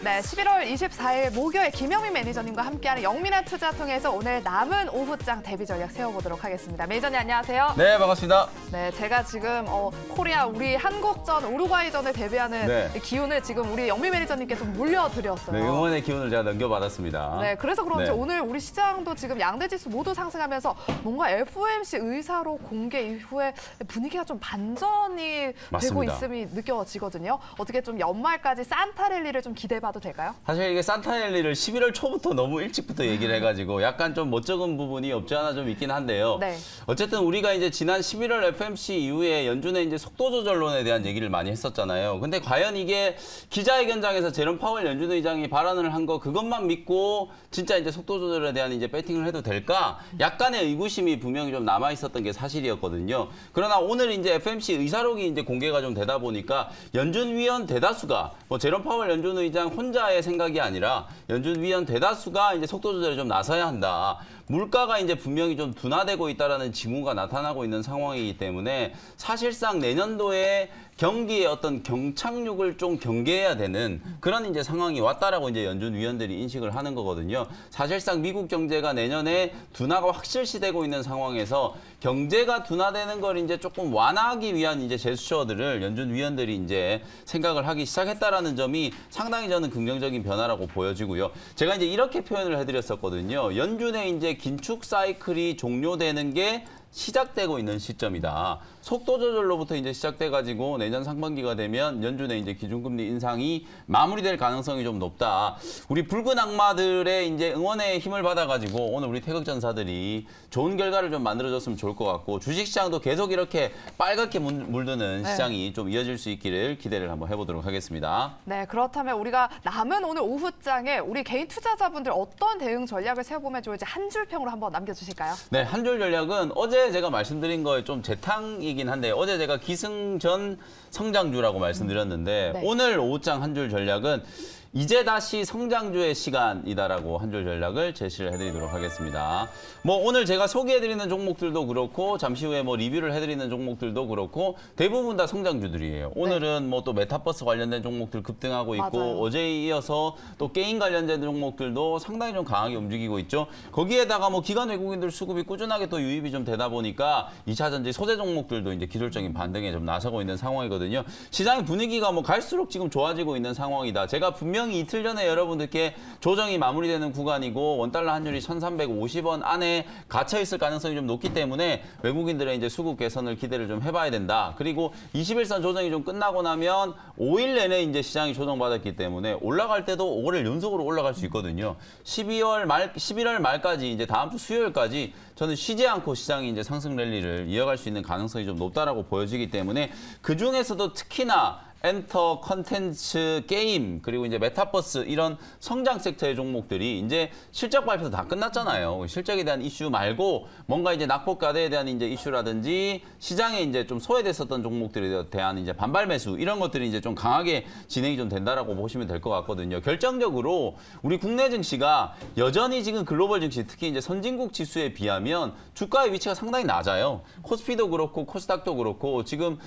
네, 11월 24일 목요일 김영민 매니저님과 함께하는 영민한 투자 통해서 오늘 남은 오후장 대비 전략 세워보도록 하겠습니다. 매니저님 안녕하세요. 네, 반갑습니다. 네, 제가 지금 코리아 우리 한국전, 우루과이전을 대비하는 기운을 지금 우리 영민 매니저님께 좀 물려드렸어요. 네, 응원의 기운을 제가 넘겨받았습니다. 네, 그래서 그런지 오늘 우리 시장도 지금 양대 지수 모두 상승하면서 뭔가 FOMC 의사로 공개 이후에 분위기가 좀 반전이 되고 있음이 느껴지거든요. 어떻게 좀 연말까지 산타 랠리를 좀 기대해봐도 될까요? 사실 이게 산타 랠리를 11월 초부터 너무 일찍부터 얘기를 해가지고 약간 좀 멋쩍은 부분이 없지 않아 좀 있긴 한데요. 네. 어쨌든 우리가 이제 지난 11월 FMC 이후에 연준의 이제 속도 조절론에 대한 얘기를 많이 했었잖아요. 근데 과연 이게 기자회견장에서 제롬 파월 연준 의장이 발언을 한 거 그것만 믿고 진짜 이제 속도 조절에 대한 이제 배팅을 해도 될까? 약간의 의구심이 분명히 좀 남아 있었던 게 사실이었거든요. 그러나 오늘 이제 FMC 의사록이 이제 공개가 좀 되다 보니까 연준 위원 대다수가 뭐 제롬 파월 연준 의장 혼자의 생각이 아니라 연준 위원 대다수가 이제 속도 조절에 좀 나서야 한다. 물가가 이제 분명히 좀 둔화되고 있다라는 징후가 나타나고 있는 상황이기 때문에 사실상 내년도에 경기의 어떤 경착륙을 좀 경계해야 되는 그런 이제 상황이 왔다라고 이제 연준 위원들이 인식을 하는 거거든요. 사실상 미국 경제가 내년에 둔화가 확실시되고 있는 상황에서 경제가 둔화되는 걸 이제 조금 완화하기 위한 이제 제스처들을 연준 위원들이 이제 생각을 하기 시작했다라는 점이 상당히 저는 긍정적인 변화라고 보여지고요. 제가 이제 이렇게 표현을 해드렸었거든요. 연준의 이제 긴축 사이클이 종료되는 게 시작되고 있는 시점이다. 속도 조절로부터 이제 시작돼가지고 내년 상반기가 되면 연준의 이제 기준금리 인상이 마무리될 가능성이 좀 높다. 우리 붉은 악마들의 이제 응원의 힘을 받아가지고 오늘 우리 태극전사들이 좋은 결과를 좀 만들어줬으면 좋을 것 같고 주식시장도 계속 이렇게 빨갛게 물드는 시장이 좀 이어질 수 있기를 기대를 한번 해보도록 하겠습니다. 네, 그렇다면 우리가 남은 오늘 오후장에 우리 개인 투자자분들 어떤 대응 전략을 세워보면 좋을지 한 줄 평으로 한번 남겨주실까요? 네, 한 줄 전략은 어제 제가 말씀드린 거에 좀 재탕이긴 한데 어제 제가 기승전 성장주라고 말씀드렸는데 오늘 오후장 한 줄 전략은 이제 다시 성장주의 시간이다라고 한 줄 전략을 제시를 해드리도록 하겠습니다. 뭐 오늘 제가 소개해드리는 종목들도 그렇고 잠시 후에 뭐 리뷰를 해드리는 종목들도 그렇고 대부분 다 성장주들이에요. 오늘은 뭐 또 메타버스 관련된 종목들 급등하고 있고 어제에 이어서 또 게임 관련된 종목들도 상당히 좀 강하게 움직이고 있죠. 거기에다가 뭐 기관 외국인들 수급이 꾸준하게 또 유입이 좀 되다 보니까 2차전지 소재 종목들도 이제 기술적인 반등에 좀 나서고 있는 상황이거든요. 시장의 분위기가 뭐 갈수록 지금 좋아지고 있는 상황이다. 제가 분명히 이틀 전에 여러분들께 조정이 마무리되는 구간이고 원달러 환율이 1,350원 안에 갇혀있을 가능성이 좀 높기 때문에 외국인들의 이제 수급 개선을 기대를 좀 해봐야 된다. 그리고 21선 조정이 좀 끝나고 나면 5일 내내 이제 시장이 조정받았기 때문에 올라갈 때도 5일 연속으로 올라갈 수 있거든요. 11월 말까지 이제 다음 주 수요일까지 저는 쉬지 않고 시장이 이제 상승 랠리를 이어갈 수 있는 가능성이 좀 높다라고 보여지기 때문에 그 중에서도 특히나 엔터, 컨텐츠, 게임, 그리고 이제 메타버스 이런 성장 섹터의 종목들이 이제 실적 발표도 다 끝났잖아요. 실적에 대한 이슈 말고 뭔가 이제 낙폭과대에 대한 이제 이슈라든지 시장에 이제 좀 소외됐었던 종목들에 대한 이제 반발 매수 이런 것들이 이제 좀 강하게 진행이 좀 된다라고 보시면 될 것 같거든요. 결정적으로 우리 국내 증시가 여전히 지금 글로벌 증시 특히 이제 선진국 지수에 비하면 주가의 위치가 상당히 낮아요. 코스피도 그렇고 코스닥도 그렇고 지금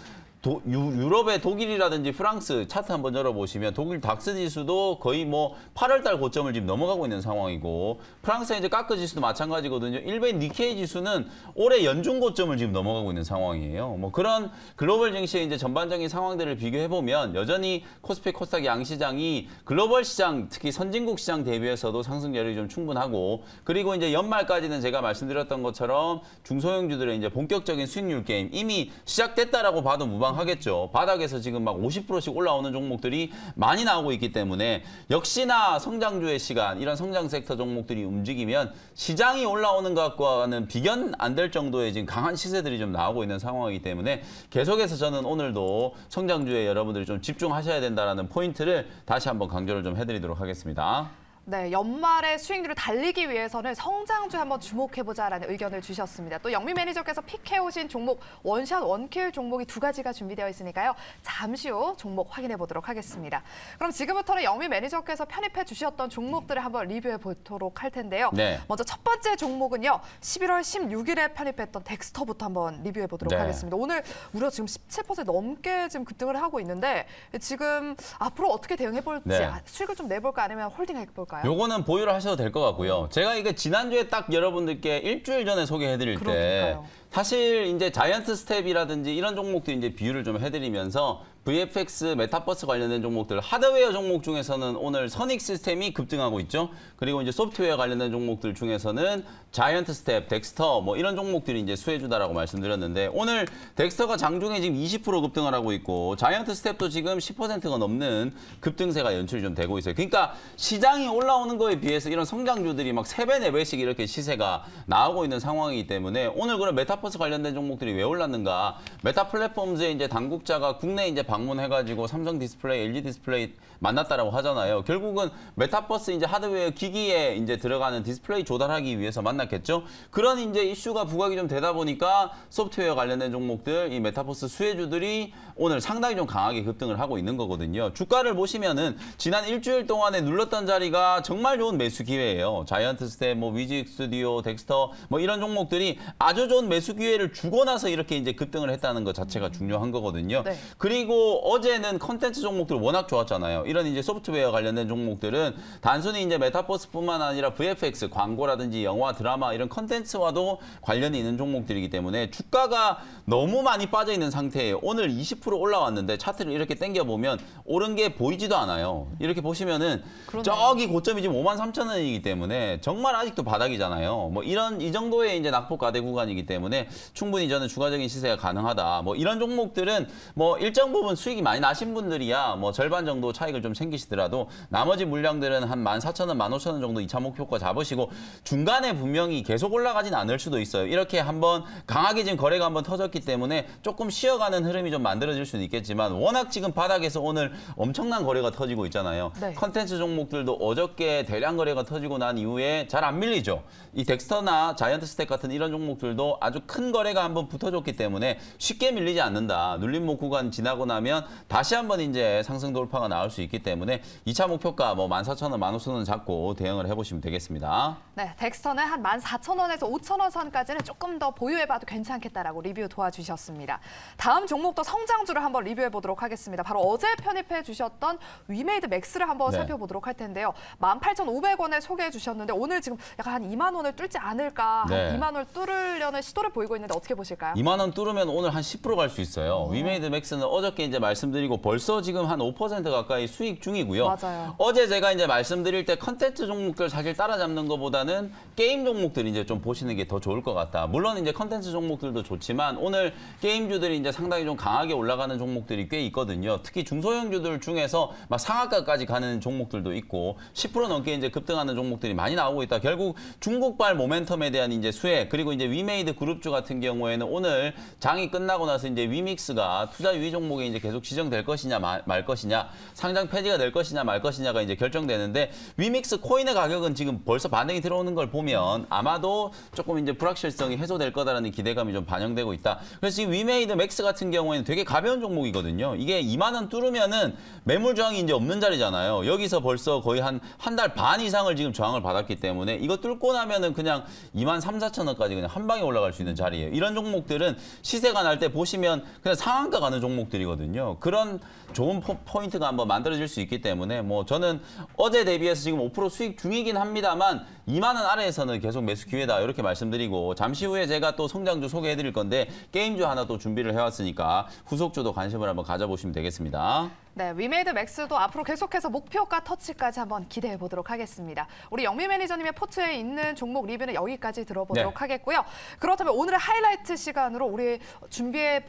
유럽의 독일이라든지 프랑스 차트 한번 열어보시면 독일 닥스 지수도 거의 뭐 8월달 고점을 지금 넘어가고 있는 상황이고 프랑스의 이제 까크 지수도 마찬가지거든요. 일베 니케이 지수는 올해 연중 고점을 지금 넘어가고 있는 상황이에요. 뭐 그런 글로벌 증시의 이제 전반적인 상황들을 비교해보면 여전히 코스피, 코스닥 양시장이 글로벌 시장, 특히 선진국 시장 대비해서도 상승 여력이 좀 충분하고 그리고 이제 연말까지는 제가 말씀드렸던 것처럼 중소형주들의 이제 본격적인 수익률 게임 이미 시작됐다라고 봐도 하겠죠. 바닥에서 지금 막 50%씩 올라오는 종목들이 많이 나오고 있기 때문에 역시나 성장주의 시간, 이런 성장 섹터 종목들이 움직이면 시장이 올라오는 것과는 비견 안 될 정도의 지금 강한 시세들이 좀 나오고 있는 상황이기 때문에 계속해서 저는 오늘도 성장주에 여러분들이 좀 집중하셔야 된다는 포인트를 다시 한번 강조를 좀 해드리도록 하겠습니다. 네, 연말에 수익률을 달리기 위해서는 성장주에 한번 주목해보자라는 의견을 주셨습니다. 또 영미 매니저께서 픽해오신 종목 원샷 원킬 종목이 2가지가 준비되어 있으니까요. 잠시 후 종목 확인해 보도록 하겠습니다. 그럼 지금부터는 영미 매니저께서 편입해 주셨던 종목들을 한번 리뷰해 보도록 할 텐데요. 네. 먼저 첫 번째 종목은요. 11월 16일에 편입했던 덱스터부터 한번 리뷰해 보도록 하겠습니다. 오늘 무려 지금 17% 넘게 지금 급등을 하고 있는데 지금 앞으로 어떻게 대응해 볼지 수익을 좀 내볼까 아니면 홀딩해 볼까요? 요거는 보유를 하셔도 될 것 같고요. 제가 이게 지난주에 딱 여러분들께 일주일 전에 소개해드릴 때 사실 이제 자이언트 스텝이라든지 이런 종목도 이제 비유를 좀 해드리면서 VFX, 메타버스 관련된 종목들, 하드웨어 종목 중에서는 오늘 선익 시스템이 급등하고 있죠. 그리고 이제 소프트웨어 관련된 종목들 중에서는 자이언트 스텝, 덱스터 뭐 이런 종목들이 이제 수혜주다라고 말씀드렸는데 오늘 덱스터가 장중에 지금 20% 급등을 하고 있고 자이언트 스텝도 지금 10%가 넘는 급등세가 연출이 좀 되고 있어요. 그러니까 시장이 올라오는 거에 비해서 이런 성장주들이 막 3배, 4배씩 이렇게 시세가 나오고 있는 상황이기 때문에 오늘 그런 메타버스 관련된 종목들이 왜 올랐는가? 메타 플랫폼즈의 이제 당국자가 국내 이제 방문해가지고 삼성 디스플레이, LG 디스플레이 만났다라고 하잖아요. 결국은 메타버스 이제 하드웨어 기기에 이제 들어가는 디스플레이 조달하기 위해서 만났겠죠. 그런 이제 이슈가 부각이 좀 되다 보니까 소프트웨어 관련된 종목들, 이 메타버스 수혜주들이 오늘 상당히 좀 강하게 급등을 하고 있는 거거든요. 주가를 보시면은 지난 일주일 동안에 눌렀던 자리가 정말 좋은 매수 기회예요. 자이언트 스텝, 뭐 위직 스튜디오, 덱스터 뭐 이런 종목들이 아주 좋은 매수 기회를 주고 나서 이렇게 이제 급등을 했다는 것 자체가 중요한 거거든요. 네. 그리고 어제는 컨텐츠 종목들 워낙 좋았잖아요. 이런 이제 소프트웨어 관련된 종목들은 단순히 이제 메타버스뿐만 아니라 VFX, 광고라든지 영화, 드라마 이런 컨텐츠와도 관련이 있는 종목들이기 때문에 주가가 너무 많이 빠져 있는 상태예요. 오늘 20% 올라왔는데 차트를 이렇게 당겨보면 오른 게 보이지도 않아요. 이렇게 보시면은 저기 고점이 지금 53,000원이기 때문에 정말 아직도 바닥이잖아요. 뭐 이 정도의 이제 낙폭 가대 구간이기 때문에 충분히 저는 추가적인 시세가 가능하다. 뭐 이런 종목들은 뭐 일정 부분 수익이 많이 나신 분들이야 뭐 절반 정도 차익을 좀 생기시더라도 나머지 물량들은 한 14,000원, 15,000원 정도 2차 목표가 잡으시고 중간에 분명히 계속 올라가진 않을 수도 있어요. 이렇게 한번 강하게 지금 거래가 한번 터졌기 때문에 조금 쉬어가는 흐름이 좀 만들어질 수는 있겠지만 워낙 지금 바닥에서 오늘 엄청난 거래가 터지고 있잖아요. 네. 컨텐츠 종목들도 어저께 대량 거래가 터지고 난 이후에 잘 안 밀리죠. 이 덱스터나 자이언트 스택 같은 이런 종목들도 아주 큰 거래가 한번 붙어줬기 때문에 쉽게 밀리지 않는다. 눌림목 구간 지나고 나면 다시 한번 이제 상승 돌파가 나올 수 있기 때문에 2차 목표가 뭐 14,000원, 15,000원 잡고 대응을 해보시면 되겠습니다. 네, 덱스터는 한 14,000원에서 5,000원 선까지는 조금 더 보유해봐도 괜찮겠다라고 리뷰 도와주셨습니다. 다음 종목도 성장주를 한번 리뷰해 보도록 하겠습니다. 바로 어제 편입해 주셨던 위메이드 맥스를 한번 살펴보도록 할 텐데요. 18,500원에 소개해 주셨는데 오늘 지금 약간 한 2만 원을 뚫지 않을까, 한 2만 원을 뚫으려는 시도를 보이고 있는데 어떻게 보실까요? 2만 원 뚫으면 오늘 한 10% 갈 수 있어요. 위메이드 맥스는 어저께 이제 말씀드리고 벌써 지금 한 5% 가까이 수익 중이고요. 맞아요. 어제 제가 이제 말씀드릴 때 컨텐츠 종목들 사실 따라잡는 것보다는 게임 종목들 이제 좀 보시는 게 더 좋을 것 같다. 물론 이제 컨텐츠 종목들도 좋지만 오늘 게임주들이 이제 상당히 좀 강하게 올라가는 종목들이 꽤 있거든요. 특히 중소형주들 중에서 막 상한가까지 가는 종목들도 있고 10% 넘게 이제 급등하는 종목들이 많이 나오고 있다. 결국 중국발 모멘텀에 대한 이제 수혜 그리고 이제 위메이드 그룹주 같은 경우에는 오늘 장이 끝나고 나서 이제 위믹스가 투자 유의 종목에 이제 계속 지정될 것이냐 말 것이냐 상장 폐지가 될 것이냐 말 것이냐가 이제 결정되는데 위믹스 코인의 가격은 지금 벌써 반등이 들어오는 걸 보면 아마도 조금 이제 불확실성이 해소될 거다라는 기대감이 좀 반영되고 있다. 그래서 지금 위메이드 맥스 같은 경우에는 되게 가벼운 종목이거든요. 이게 2만 원 뚫으면은 매물 저항이 이제 없는 자리잖아요. 여기서 벌써 거의 한 달 반 이상을 지금 저항을 받았기 때문에 이거 뚫고 나면은 그냥 2만 3,4천원까지 그냥 한 방에 올라갈 수 있는 자리예요. 이런 종목들은 시세가 날 때 보시면 그냥 상한가 가는 종목들이거든요. 그런 좋은 포인트가 한번 만들어질 수 있기 때문에 뭐 저는 어제 대비해서 지금 5% 수익 중이긴 합니다만 2만 원 아래에서는 계속 매수 기회다 이렇게 말씀드리고 잠시 후에 제가 또 성장주 소개해드릴 건데 게임주 하나 또 준비를 해왔으니까 후속주도 관심을 한번 가져보시면 되겠습니다. 네, 위메이드 맥스도 앞으로 계속해서 목표가 터치까지 한번 기대해 보도록 하겠습니다. 우리 영미 매니저님의 포트에 있는 종목 리뷰는 여기까지 들어보도록 하겠고요. 그렇다면 오늘의 하이라이트 시간으로 우리 준비해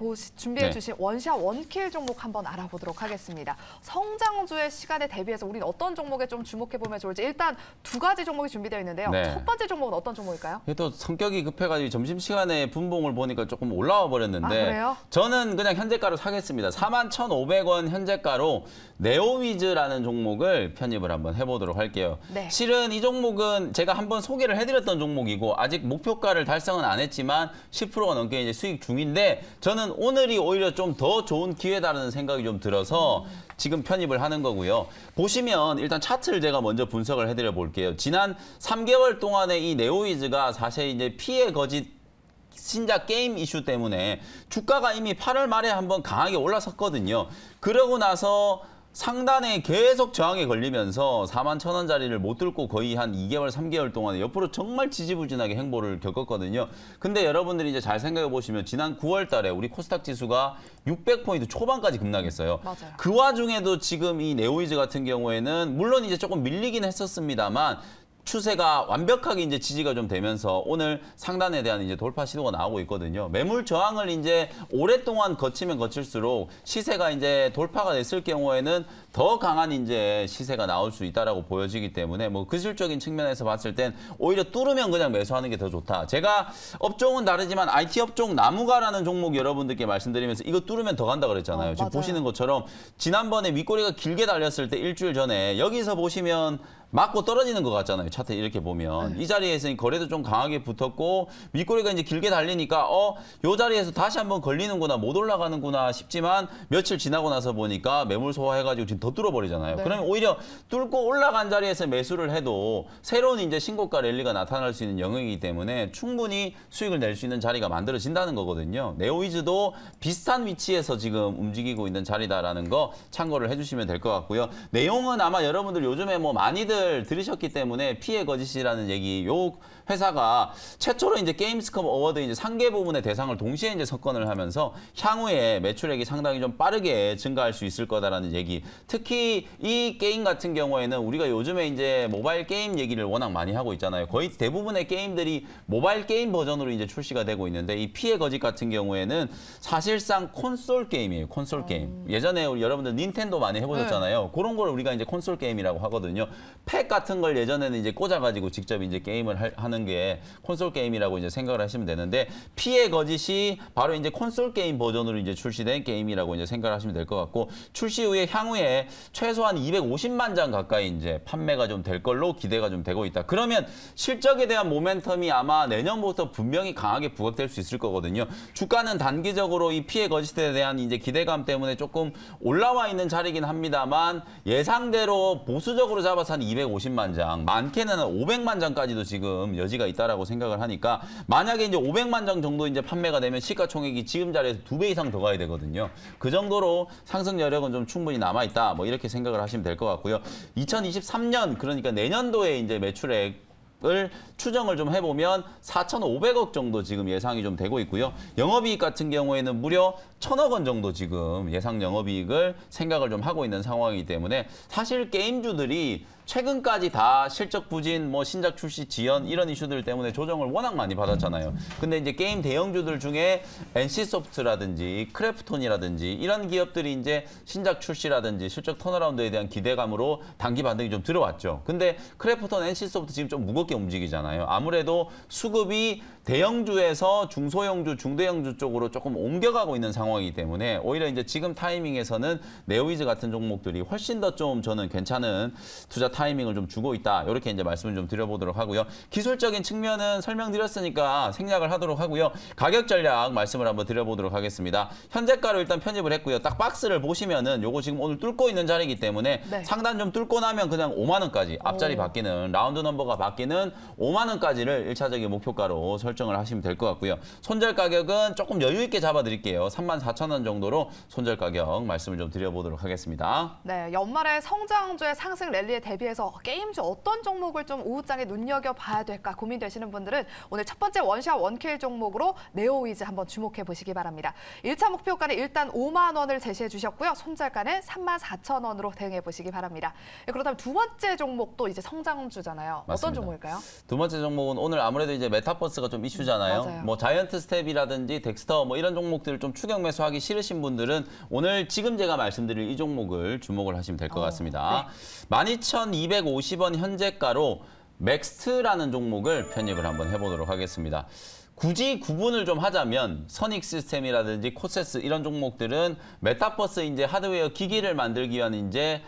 주신 원샷 원킬 종목 한번 알아보도록 하겠습니다. 성장주의 시간에 대비해서 우리는 어떤 종목에 좀 주목해 보면 좋을지 일단 2가지 종목이 준비되어 있는데요. 첫 번째 종목은 어떤 종목일까요? 또 성격이 급해가지고 점심시간에 분봉을 보니까 조금 올라와 버렸는데 그래요? 저는 그냥 현재가로 사겠습니다. 41,500원 현재가 현재가로 네오위즈라는 종목을 편입을 한번 해보도록 할게요. 네. 실은 이 종목은 제가 한번 소개를 해드렸던 종목이고 아직 목표가를 달성은 안 했지만 10%가 넘게 이제 수익 중인데 저는 오늘이 오히려 좀 더 좋은 기회다라는 생각이 좀 들어서 지금 편입을 하는 거고요. 보시면 일단 차트를 제가 먼저 분석을 해드려 볼게요. 지난 3개월 동안에 이 네오위즈가 사실 이제 피해 거짓 신작 게임 이슈 때문에 주가가 이미 8월 말에 한번 강하게 올라섰거든요. 그러고 나서 상단에 계속 저항에 걸리면서 41,000원짜리를 못 뚫고 거의 한 2개월, 3개월 동안에 옆으로 정말 지지부진하게 행보를 겪었거든요. 근데 여러분들이 이제 잘 생각해 보시면 지난 9월 달에 우리 코스닥 지수가 600포인트 초반까지 급락했어요. 맞아요. 그 와중에도 지금 이 네오위즈 같은 경우에는 물론 이제 조금 밀리긴 했었습니다만 추세가 완벽하게 이제 지지가 좀 되면서 오늘 상단에 대한 이제 돌파 시도가 나오고 있거든요. 매물 저항을 이제 오랫동안 거치면 거칠수록 시세가 이제 돌파가 됐을 경우에는 더 강한 이제 시세가 나올 수 있다라고 보여지기 때문에 뭐 기술적인 측면에서 봤을 땐 오히려 뚫으면 그냥 매수하는 게 더 좋다. 제가 업종은 다르지만 IT 업종 나무가라는 종목 여러분들께 말씀드리면서 이거 뚫으면 더 간다 그랬잖아요. 지금 맞아요. 보시는 것처럼 지난번에 윗꼬리가 길게 달렸을 때 일주일 전에 여기서 보시면 맞고 떨어지는 것 같잖아요. 차트 이렇게 보면. 이 자리에서 거래도 좀 강하게 붙었고 윗꼬리가 이제 길게 달리니까 요 자리에서 다시 한번 걸리는구나, 못 올라가는구나 싶지만 며칠 지나고 나서 보니까 매물 소화해가지고 지금 더 뚫어버리잖아요. 네. 그러면 오히려 뚫고 올라간 자리에서 매수를 해도 새로운 이제 신고가 랠리가 나타날 수 있는 영역이기 때문에 충분히 수익을 낼 수 있는 자리가 만들어진다는 거거든요. 네오위즈도 비슷한 위치에서 지금 움직이고 있는 자리다라는 거 참고를 해주시면 될 것 같고요. 내용은 아마 여러분들 요즘에 뭐 많이들 들으셨기 때문에 피해 거짓이라는 얘기, 요 회사가 최초로 이제 게임스컵 어워드 이제 상계 부문의 대상을 동시에 이제 석권을 하면서 향후에 매출액이 상당히 좀 빠르게 증가할 수 있을 거다라는 얘기. 특히 이 게임 같은 경우에는 우리가 요즘에 이제 모바일 게임 얘기를 워낙 많이 하고 있잖아요. 거의 대부분의 게임들이 모바일 게임 버전으로 이제 출시가 되고 있는데 이 피해 거짓 같은 경우에는 사실상 콘솔 게임이에요. 콘솔 게임. 예전에 우리 여러분들 닌텐도 많이 해보셨잖아요. 그런 걸 우리가 이제 콘솔 게임이라고 하거든요. 팩 같은 걸 예전에는 이제 꽂아가지고 직접 이제 게임을 하는 게 콘솔 게임이라고 이제 생각을 하시면 되는데 피해 거짓이 바로 이제 콘솔 게임 버전으로 이제 출시된 게임이라고 이제 생각을 하시면 될 것 같고 출시 후에 향후에 최소한 250만 장 가까이 이제 판매가 좀 될 걸로 기대가 좀 되고 있다. 그러면 실적에 대한 모멘텀이 아마 내년부터 분명히 강하게 부각될 수 있을 거거든요. 주가는 단기적으로 이 피해 거짓에 대한 이제 기대감 때문에 조금 올라와 있는 자리긴 합니다만 예상대로 보수적으로 잡아서 한 250만 장, 많게는 한 500만 장까지도 지금 여지가 있다라고 생각을 하니까 만약에 이제 500만 장 정도 이제 판매가 되면 시가총액이 지금 자리에서 2배 이상 더 가야 되거든요. 그 정도로 상승 여력은 좀 충분히 남아 있다. 뭐 이렇게 생각을 하시면 될 것 같고요. 2023년 그러니까 내년도에 이제 매출액 을 추정을 좀 해보면 4,500억 정도 지금 예상이 좀 되고 있고요. 영업이익 같은 경우에는 무려 1,000억 원 정도 지금 예상 영업이익을 생각을 좀 하고 있는 상황이기 때문에 사실 게임주들이 최근까지 다 실적 부진, 뭐 신작 출시 지연 이런 이슈들 때문에 조정을 워낙 많이 받았잖아요. 근데 이제 게임 대형주들 중에 NC소프트라든지 크래프톤이라든지 이런 기업들이 이제 신작 출시라든지 실적 턴어라운드에 대한 기대감으로 단기 반등이 좀 들어왔죠. 근데 크래프톤, NC소프트 지금 좀 무겁게 움직이잖아요. 아무래도 수급이 대형주에서 중소형주, 중대형주 쪽으로 조금 옮겨가고 있는 상황이기 때문에 오히려 이제 지금 타이밍에서는 네오위즈 같은 종목들이 훨씬 더 좀 저는 괜찮은 투자 타이밍을 좀 주고 있다. 이렇게 이제 말씀을 좀 드려보도록 하고요. 기술적인 측면은 설명드렸으니까 생략을 하도록 하고요. 가격 전략 말씀을 한번 드려보도록 하겠습니다. 현재가로 일단 편입을 했고요. 딱 박스를 보시면은 요거 지금 오늘 뚫고 있는 자리이기 때문에 네. 상단 좀 뚫고 나면 그냥 5만 원까지 앞자리 바뀌는 라운드 넘버가 바뀌는 5만 원까지를 1차적인 목표가로 설정을 하시면 될 것 같고요. 손절 가격은 조금 여유 있게 잡아드릴게요. 34,000원 정도로 손절 가격 말씀을 좀 드려보도록 하겠습니다. 네, 연말에 성장주의 상승 랠리에 대비해서 게임주 어떤 종목을 좀 오후장에 눈여겨봐야 될까 고민되시는 분들은 오늘 첫 번째 원샷 원킬 종목으로 네오위즈 한번 주목해 보시기 바랍니다. 1차 목표가는 일단 5만 원을 제시해 주셨고요. 손절가는 34,000원으로 대응해 보시기 바랍니다. 그렇다면 두 번째 종목도 이제 성장주잖아요. 맞습니다. 어떤 종목일까요? 두 번째 종목은 오늘 아무래도 이제 메타버스가 좀 이슈잖아요. 맞아요. 뭐 자이언트 스텝이라든지 덱스터 뭐 이런 종목들을 좀 추격 매수하기 싫으신 분들은 오늘 지금 제가 말씀드릴 이 종목을 주목을 하시면 될 것 같습니다. 네. 12,250원 현재가로 맥스트라는 종목을 편입을 한번 해보도록 하겠습니다. 굳이 구분을 좀 하자면 선익 시스템이라든지 코세스 이런 종목들은 메타버스 이제 하드웨어 기기를 만들기 위한 이제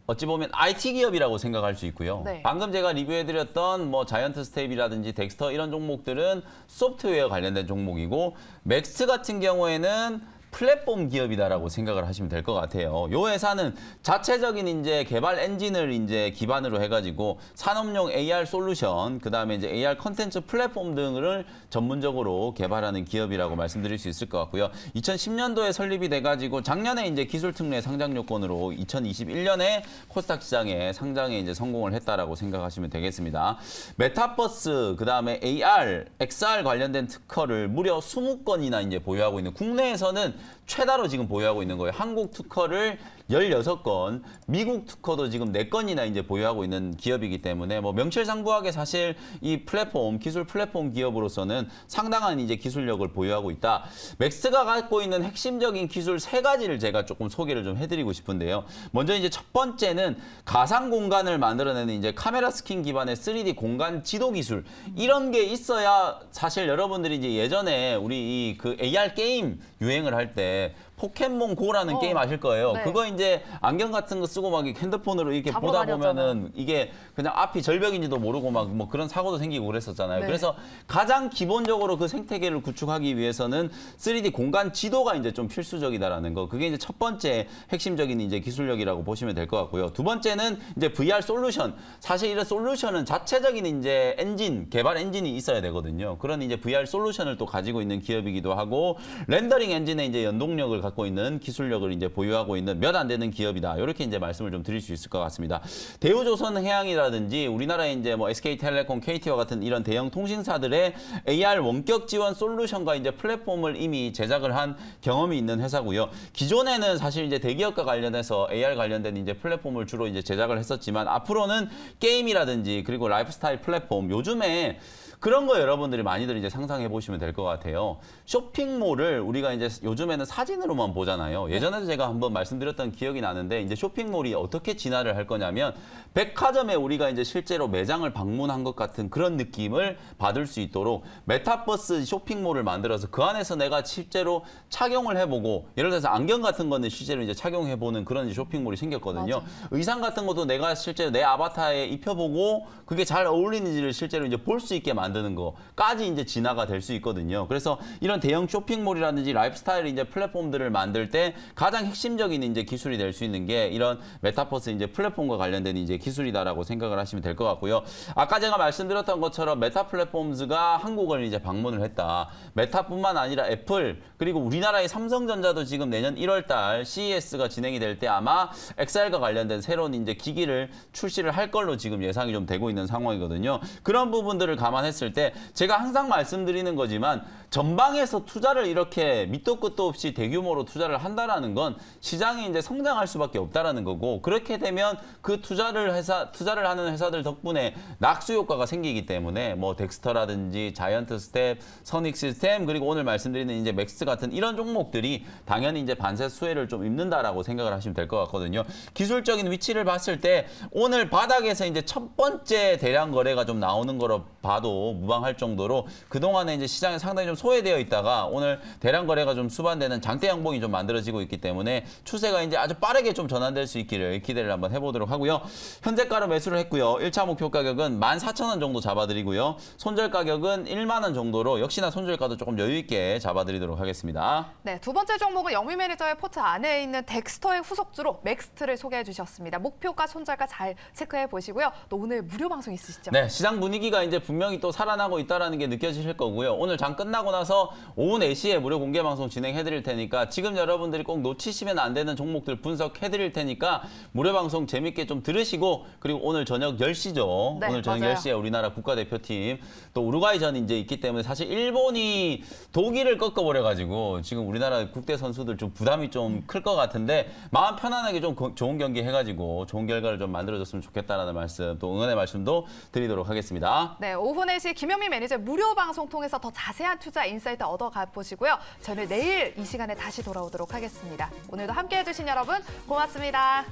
어찌 보면 IT 기업이라고 생각할 수 있고요. 네. 방금 제가 리뷰해드렸던 뭐 자이언트 스텝이라든지 덱스터 이런 종목들은 소프트웨어 관련된 종목이고 맥스트 같은 경우에는 플랫폼 기업이다라고 생각을 하시면 될 것 같아요. 이 회사는 자체적인 이제 개발 엔진을 이제 기반으로 해가지고 산업용 AR 솔루션, 그다음에 이제 AR 컨텐츠 플랫폼 등을 전문적으로 개발하는 기업이라고 말씀드릴 수 있을 것 같고요. 2010년도에 설립이 돼가지고 작년에 이제 기술 특례 상장 요건으로 2021년에 코스닥 시장에 상장에 이제 성공을 했다라고 생각하시면 되겠습니다. 메타버스, 그다음에 AR, XR 관련된 특허를 무려 20건이나 이제 보유하고 있는 국내에서는 최다로 지금 보유하고 있는 거예요. 한국 특허를 16건, 미국 특허도 지금 4건이나 이제 보유하고 있는 기업이기 때문에 뭐 명실상부하게 사실 이 플랫폼, 기술 플랫폼 기업으로서는 상당한 이제 기술력을 보유하고 있다. 맥스가 갖고 있는 핵심적인 기술 3가지를 제가 조금 소개를 좀 해드리고 싶은데요. 먼저 이제 첫 번째는 가상 공간을 만들어내는 이제 카메라 스킨 기반의 3D 공간 지도 기술. 이런 게 있어야 사실 여러분들이 이제 예전에 우리 그 AR 게임 유행을 할 때 포켓몬 고라는 게임 아실 거예요. 네. 그거 이제 안경 같은 거 쓰고 막 핸드폰으로 이렇게 보다 다녔잖아요. 보면은 이게 그냥 앞이 절벽인지도 모르고 막 뭐 그런 사고도 생기고 그랬었잖아요. 네. 그래서 가장 기본적으로 그 생태계를 구축하기 위해서는 3D 공간 지도가 이제 좀 필수적이다라는 거. 그게 이제 첫 번째 핵심적인 이제 기술력이라고 보시면 될 것 같고요. 두 번째는 이제 VR 솔루션. 사실 이런 솔루션은 자체적인 이제 엔진, 개발 엔진이 있어야 되거든요. 그런 이제 VR 솔루션을 또 가지고 있는 기업이기도 하고 렌더링 엔진의 이제 연동력을 갖고 있는 기술력을 이제 보유하고 있는 몇 안 되는 기업이다. 이렇게 이제 말씀을 좀 드릴 수 있을 것 같습니다. 대우조선해양이라든지 우리나라의 이제 뭐 SK텔레콤, KT와 같은 이런 대형 통신사들의 AR 원격 지원 솔루션과 이제 플랫폼을 이미 제작을 한 경험이 있는 회사고요. 기존에는 사실 이제 대기업과 관련해서 AR 관련된 이제 플랫폼을 주로 이제 제작을 했었지만 앞으로는 게임이라든지 그리고 라이프스타일 플랫폼, 요즘에 그런 거 여러분들이 많이들 이제 상상해 보시면 될 것 같아요. 쇼핑몰을 우리가 이제 요즘에는 사진으로만 보잖아요. 예전에도 제가 한번 말씀드렸던 기억이 나는데 이제 쇼핑몰이 어떻게 진화를 할 거냐면 백화점에 우리가 이제 실제로 매장을 방문한 것 같은 그런 느낌을 받을 수 있도록 메타버스 쇼핑몰을 만들어서 그 안에서 내가 실제로 착용을 해보고 예를 들어서 안경 같은 거는 실제로 이제 착용해보는 그런 이제 쇼핑몰이 생겼거든요. 맞아. 의상 같은 것도 내가 실제로 내 아바타에 입혀보고 그게 잘 어울리는지를 실제로 이제 볼 수 있게 만드는 거까지 이제 진화가 될 수 있거든요. 그래서 이런 대형 쇼핑몰이라든지 라이프스타일 이제 플랫폼들을 만들 때 가장 핵심적인 이제 기술이 될 수 있는 게 이런 메타버스 이제 플랫폼과 관련된 이제 기술이다라고 생각을 하시면 될 것 같고요. 아까 제가 말씀드렸던 것처럼 메타 플랫폼즈가 한국을 이제 방문을 했다. 메타뿐만 아니라 애플 그리고 우리나라의 삼성전자도 지금 내년 1월달 CES가 진행이 될 때 아마 XR과 관련된 새로운 이제 기기를 출시를 할 걸로 지금 예상이 좀 되고 있는 상황이거든요. 그런 부분들을 감안했을 때 제가 항상 말씀드리는 거지만 전방에서 투자를 이렇게 밑도 끝도 없이 대규모로 투자를 한다라는 건 시장이 이제 성장할 수밖에 없다라는 거고 그렇게 되면 그 투자를 하는 회사들 덕분에 낙수 효과가 생기기 때문에 뭐 덱스터라든지 자이언트 스텝, 선익 시스템 그리고 오늘 말씀드리는 이제 맥스 같은 이런 종목들이 당연히 이제 반세 수혜를 좀 입는다라고 생각을 하시면 될 것 같거든요. 기술적인 위치를 봤을 때 오늘 바닥에서 이제 첫 번째 대량 거래가 좀 나오는 거로 봐도 무방할 정도로 그동안에 이제 시장에 상당히 좀 소외되어 있다가 오늘 대량 거래가 좀 수반되는 장대 양봉이 좀 만들어지고 있기 때문에 추세가 이제 아주 빠르게 좀 전환될 수 있기를 기대를 한번 해보도록 하고요. 현재가로 매수를 했고요. 1차 목표 가격은 14,000원 정도 잡아드리고요. 손절 가격은 1만 원 정도로 역시나 손절가도 조금 여유 있게 잡아드리도록 하겠습니다. 네, 두 번째 종목은 영미 매니저의 포트 안에 있는 덱스터의 후속주로 맥스트를 소개해 주셨습니다. 목표가 손절가 잘 체크해 보시고요. 또 오늘 무료 방송 있으시죠? 네, 시장 분위기가 이제 분명히 또 살아나고 있다는 게 느껴지실 거고요. 오늘 장 끝나고 나서 오후 4시에 무료 공개 방송 진행해 드릴 테니까 지금 여러분들이 꼭 놓치시면 안 되는 종목들 분석해 드릴 테니까 무료 방송 재밌게 좀 들으시고 그리고 오늘 저녁 10시죠. 네, 오늘 저녁 맞아요. 10시에 우리나라 국가대표팀 또 우루과이전이 이제 있기 때문에 사실 일본이 독일을 꺾어버려가지고 지금 우리나라 국대 선수들 좀 부담이 좀 클 것 같은데 마음 편안하게 좀 좋은 경기 해가지고 좋은 결과를 좀 만들어줬으면 좋겠다라는 말씀 또 응원의 말씀도 드리도록 하겠습니다. 네, 오후 4시 김영미 매니저 무료 방송 통해서 더 자세한 투자 인사이트 얻어가 보시고요. 저는 내일 이 시간에 다시 돌아오도록 하겠습니다. 오늘도 함께해 주신 여러분 고맙습니다.